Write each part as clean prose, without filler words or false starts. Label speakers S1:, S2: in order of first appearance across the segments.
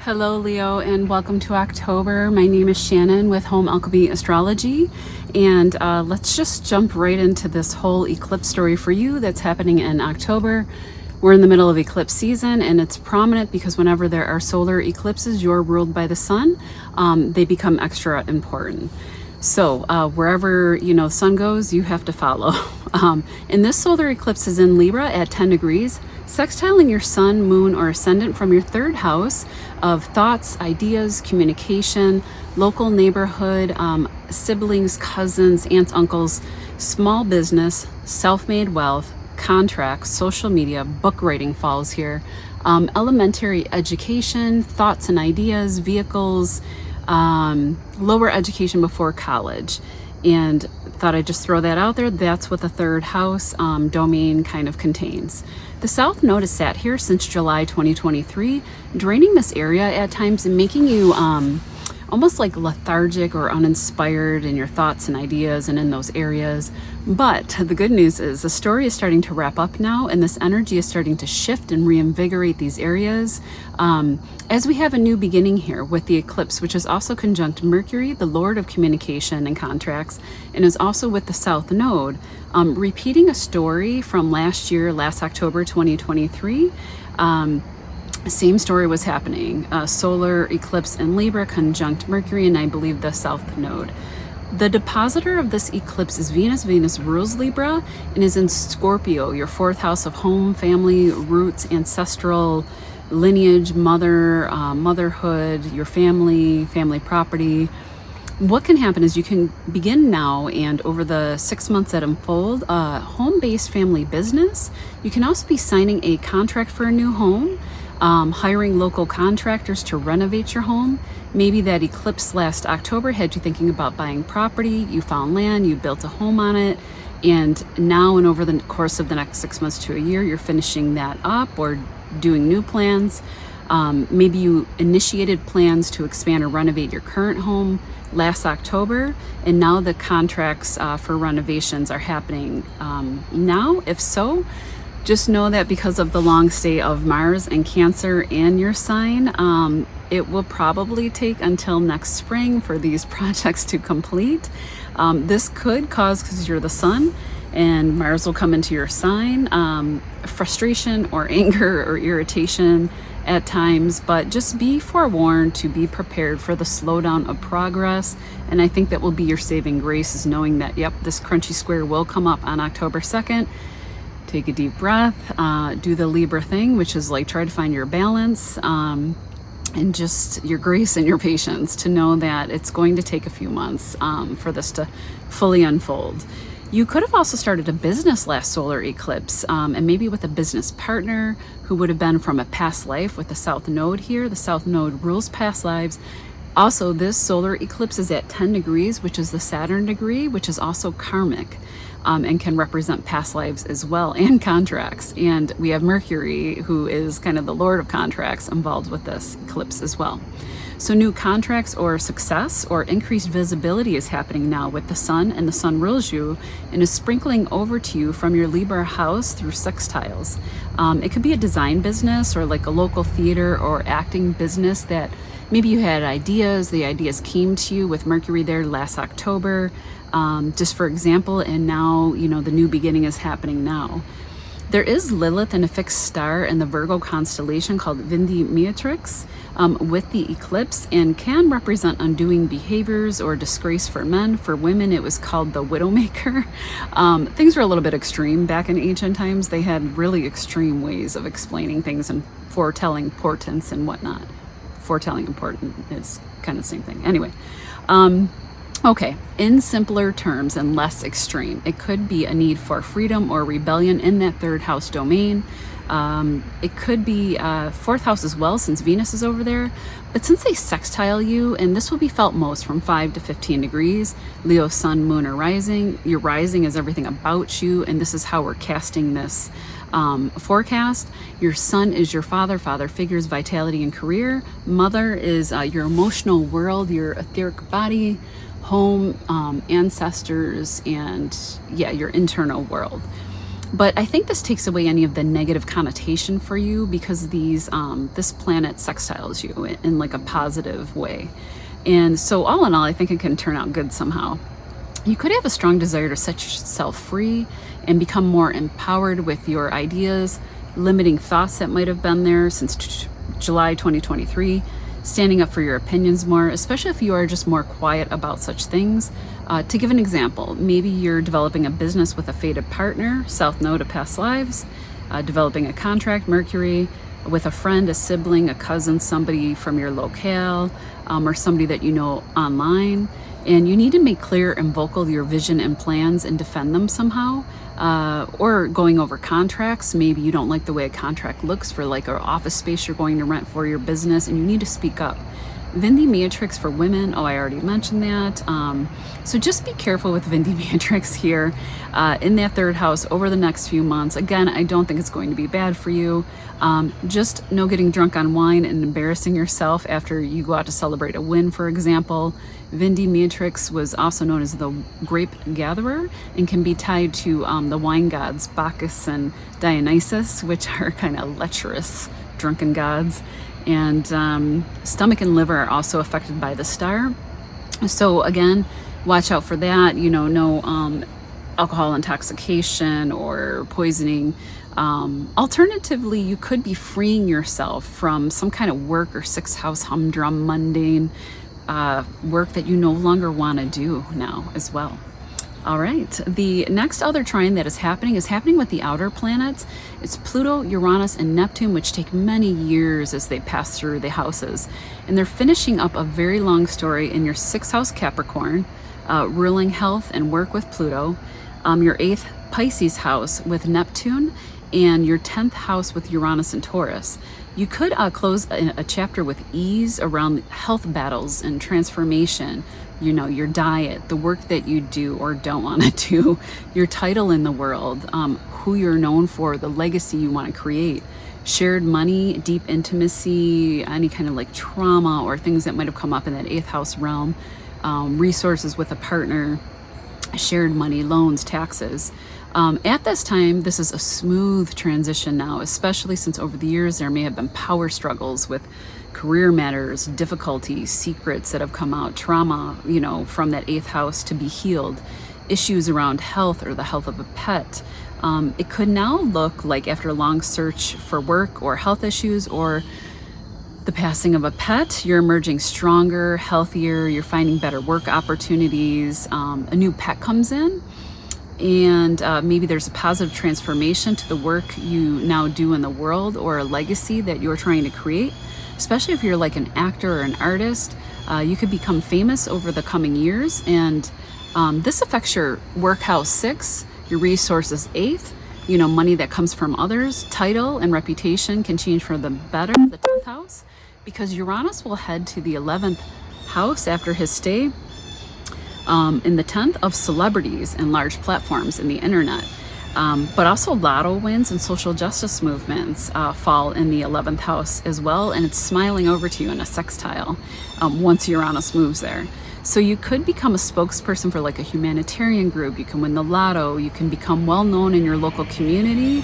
S1: Hello Leo, and welcome to October. My name is Shannon with Home Alchemy Astrology, and let's just jump right into this whole eclipse story for you that's happening in October. We're in the middle of eclipse season, and it's prominent because whenever there are solar eclipses, you're ruled by the sun. They become extra important. So wherever the sun goes, you have to follow. And this solar eclipse is in Libra at 10 degrees, sextiling your sun, moon, or ascendant from your third house of thoughts, ideas, communication, local neighborhood, siblings, cousins, aunts, uncles, small business, self-made wealth, contracts, social media, book writing falls here, elementary education, thoughts and ideas, vehicles, lower education before college. And thought I'd just throw that out there. That's what the third house domain kind of contains. The South Node has sat here since July 2023, draining this area at times and making you almost like lethargic or uninspired in your thoughts and ideas and in those areas. But the good news is the story is starting to wrap up now, and this energy is starting to shift and reinvigorate these areas as we have a new beginning here with the eclipse, which is also conjunct Mercury, the Lord of communication and contracts, and is also with the South Node, repeating a story from last year, last October 2023. Same story was happening. Solar eclipse in Libra conjunct Mercury, and I believe the South Node. The depositor of this eclipse is Venus. Venus rules Libra and is in Scorpio, your fourth house of home, family, roots, ancestral lineage, motherhood, your family property. What can happen is you can begin now and over the 6 months that unfold, home-based family business. You can also be signing a contract for a new home, hiring local contractors to renovate your home. Maybe that eclipse last October had you thinking about buying property, you found land, you built a home on it, and now and over the course of the next 6 months to a year, you're finishing that up or doing new plans. Maybe you initiated plans to expand or renovate your current home last October, and now the contracts for renovations are happening now. If so, just know that because of the long stay of Mars and Cancer and your sign, it will probably take until next spring for these projects to complete. This could cause, because you're the sun and Mars will come into your sign, frustration or anger or irritation at times, but just be forewarned to be prepared for the slowdown of progress. And I think that will be your saving grace, is knowing that, yep, this crunchy square will come up on October 2nd. Take a deep breath, do the Libra thing, which is like try to find your balance and just your grace and your patience to know that it's going to take a few months for this to fully unfold. You could have also started a business last solar eclipse, and maybe with a business partner who would have been from a past life with the South Node here. The South Node rules past lives. Also, this solar eclipse is at 10 degrees, which is the Saturn degree, which is also karmic. And can represent past lives as well, and contracts. And we have Mercury, who is kind of the Lord of contracts, involved with this eclipse as well. So new contracts or success or increased visibility is happening now with the sun, and the sun rules you and is sprinkling over to you from your Libra house through sextiles. It could be a design business or like a local theater or acting business that maybe you had ideas, the ideas came to you with Mercury there last October. Just for example, and now, the new beginning is happening now. There is Lilith and a fixed star in the Virgo constellation called Vindimiatrix with the eclipse, and can represent undoing behaviors or disgrace for men. For women, it was called the Widowmaker. Things were a little bit extreme back in ancient times. They had really extreme ways of explaining things and foretelling portents and whatnot. Foretelling and portent is kind of the same thing. Anyway. Okay, in simpler terms and less extreme, it could be a need for freedom or rebellion in that third house domain. It could be fourth house as well, since Venus is over there. But since they sextile you, and this will be felt most from 5 to 15 degrees, Leo, sun, moon, or rising. Your rising is everything about you, and this is how we're casting this forecast. Your sun is your father figures, vitality, and career. Mother is your emotional world, your etheric body, home, ancestors, and yeah, your internal world. But I think this takes away any of the negative connotation for you, because this planet sextiles you in like a positive way. And so all in all, I think it can turn out good somehow. You could have a strong desire to set yourself free and become more empowered with your ideas, limiting thoughts that might have been there since July 2023, standing up for your opinions more, especially if you are just more quiet about such things. To give an example, maybe you're developing a business with a fated partner, South Node of past lives, developing a contract, Mercury, with a friend, a sibling, a cousin, somebody from your locale, or somebody that you know online. And you need to make clear and vocal your vision and plans and defend them somehow. Or going over contracts. Maybe you don't like the way a contract looks for like an office space you're going to rent for your business, and you need to speak up. Vindi Matrix for women. Oh, I already mentioned that. So just be careful with Vindi Matrix here in that third house over the next few months. Again, I don't think it's going to be bad for you. Just no getting drunk on wine and embarrassing yourself after you go out to celebrate a win, for example. Vindi Matrix was also known as the grape gatherer and can be tied to the wine gods Bacchus and Dionysus, which are kind of lecherous, drunken gods. And stomach and liver are also affected by the star. So again, watch out for that. No alcohol intoxication or poisoning. Alternatively, you could be freeing yourself from some kind of work or sixth house humdrum mundane work that you no longer want to do now as well. All right, the next other trine that is happening with the outer planets. It's Pluto, Uranus, and Neptune, which take many years as they pass through the houses. And they're finishing up a very long story in your sixth house Capricorn, ruling health and work with Pluto, your eighth Pisces house with Neptune, and your 10th house with Uranus and Taurus. You could close a chapter with ease around health battles and transformation, your diet, the work that you do or don't want to do, your title in the world, who you're known for, the legacy you want to create, shared money, deep intimacy, any kind of like trauma or things that might have come up in that eighth house realm, resources with a partner, shared money, loans, taxes. At this time, this is a smooth transition now, especially since over the years there may have been power struggles with career matters, difficulties, secrets that have come out, trauma, from that eighth house to be healed, issues around health or the health of a pet. It could now look like, after a long search for work or health issues or the passing of a pet, you're emerging stronger, healthier, you're finding better work opportunities, a new pet comes in, and maybe there's a positive transformation to the work you now do in the world, or a legacy that you're trying to create. Especially if you're like an actor or an artist, you could become famous over the coming years. And this affects your work house 6, your resources 8th, money that comes from others, title and reputation can change for the better, the 10th house, because Uranus will head to the 11th house after his stay in the 10th of celebrities and large platforms in the internet. But also lotto wins and social justice movements fall in the 11th house as well, and it's smiling over to you in a sextile once Uranus moves there. So you could become a spokesperson for like a humanitarian group, you can win the lotto, you can become well known in your local community,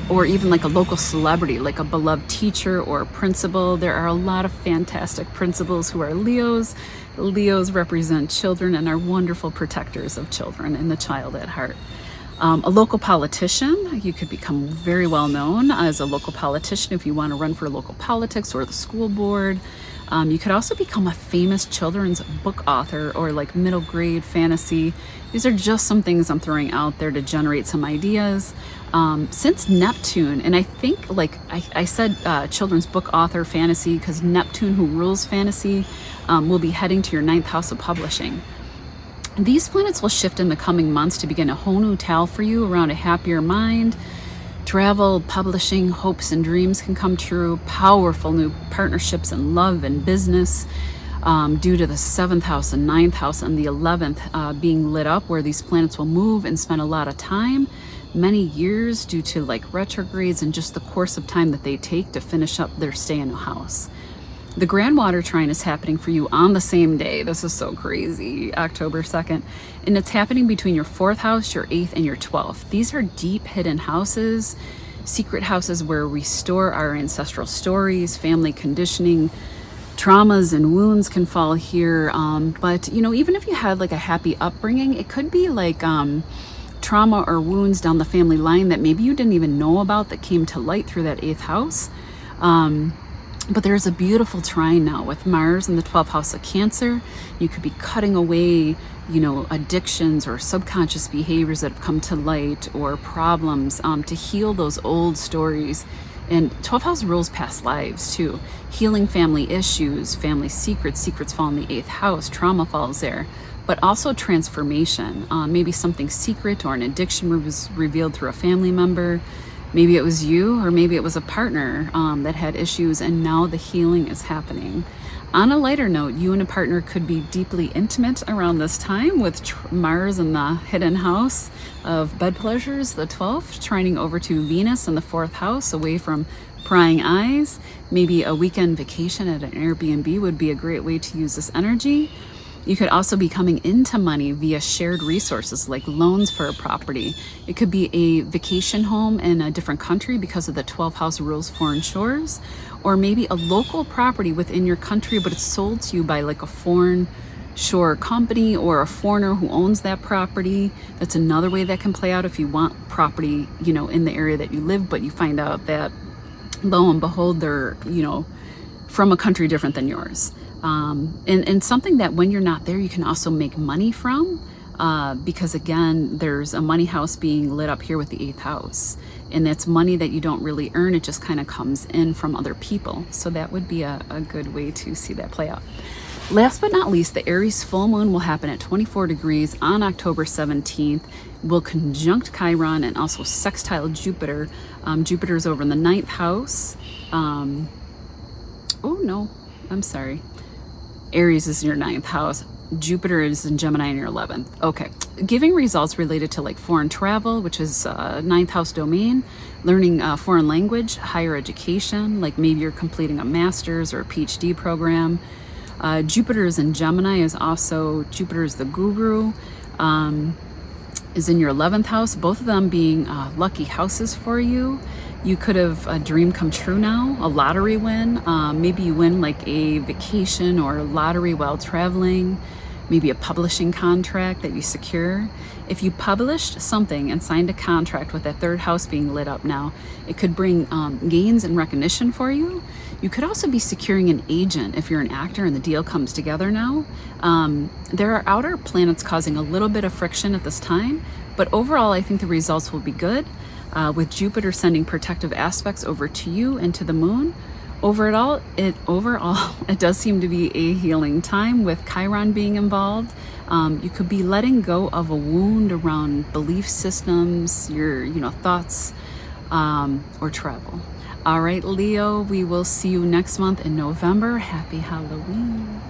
S1: or even like a local celebrity, like a beloved teacher or principal. There are a lot of fantastic principals who are Leos. Leos represent children and are wonderful protectors of children and the child at heart. A local politician, you could become very well known as a local politician if you want to run for local politics or the school board. You could also become a famous children's book author or like middle grade fantasy. These are just some things I'm throwing out there to generate some ideas. Since Neptune, and I think like I said children's book author fantasy because Neptune, who rules fantasy, will be heading to your 9th house of publishing. These planets will shift in the coming months to begin a whole new tale for you around a happier mind. Travel, publishing, hopes and dreams can come true. Powerful new partnerships in love and business due to the 7th house and 9th house and the 11th being lit up, where these planets will move and spend a lot of time, many years, due to like retrogrades and just the course of time that they take to finish up their stay in a house. The grand water trine is happening for you on the same day. This is so crazy, October 2nd. And it's happening between your 4th house, your 8th, and your 12th. These are deep hidden houses, secret houses where we store our ancestral stories, family conditioning, traumas and wounds can fall here. But you know, even if you had like a happy upbringing, it could be like trauma or wounds down the family line that maybe you didn't even know about that came to light through that 8th house. But there's a beautiful trine now with Mars in the 12th house of Cancer. You could be cutting away, you know, addictions or subconscious behaviors that have come to light, or problems, to heal those old stories. And 12th house rules past lives too. Healing family issues, family secrets. Secrets fall in the 8th house. Trauma falls there. But also transformation. Maybe something secret or an addiction was revealed through a family member. Maybe it was you, or maybe it was a partner that had issues, and now the healing is happening. On a lighter note, you and a partner could be deeply intimate around this time with Mars in the hidden house of bed pleasures, the 12th, trining over to Venus in the 4th house, away from prying eyes. Maybe a weekend vacation at an Airbnb would be a great way to use this energy. You could also be coming into money via shared resources like loans for a property. It could be a vacation home in a different country because of the 12th house rules foreign shores, or maybe a local property within your country, but it's sold to you by like a foreign shore company or a foreigner who owns that property. That's another way that can play out if you want property, you know, in the area that you live, but you find out that lo and behold, they're, you know, from a country different than yours. And something that when you're not there, you can also make money from, because again, there's a money house being lit up here with the 8th house, and that's money that you don't really earn. It just kind of comes in from other people. So that would be a good way to see that play out. Last but not least, the Aries full moon will happen at 24 degrees on October 17th. Will conjunct Chiron and also sextile Jupiter. Jupiter's over in the 9th house. Oh no, I'm sorry. Aries is in your 9th house. Jupiter is in Gemini in your 11th. Okay. Giving results related to like foreign travel, which is 9th house domain, learning foreign language, higher education, like maybe you're completing a master's or a PhD program. Jupiter is in Gemini, is also, Jupiter is the guru, is in your 11th house, both of them being lucky houses for you. You could have a dream come true now, a lottery win. Maybe you win like a vacation or a lottery while traveling, maybe a publishing contract that you secure. If you published something and signed a contract with that 3rd house being lit up now, it could bring gains and recognition for you. You could also be securing an agent if you're an actor and the deal comes together now. There are outer planets causing a little bit of friction at this time, but overall I think the results will be good. With Jupiter sending protective aspects over to you and to the moon. Overall, it does seem to be a healing time with Chiron being involved. You could be letting go of a wound around belief systems, your thoughts, or travel. All right, Leo, we will see you next month in November. Happy Halloween.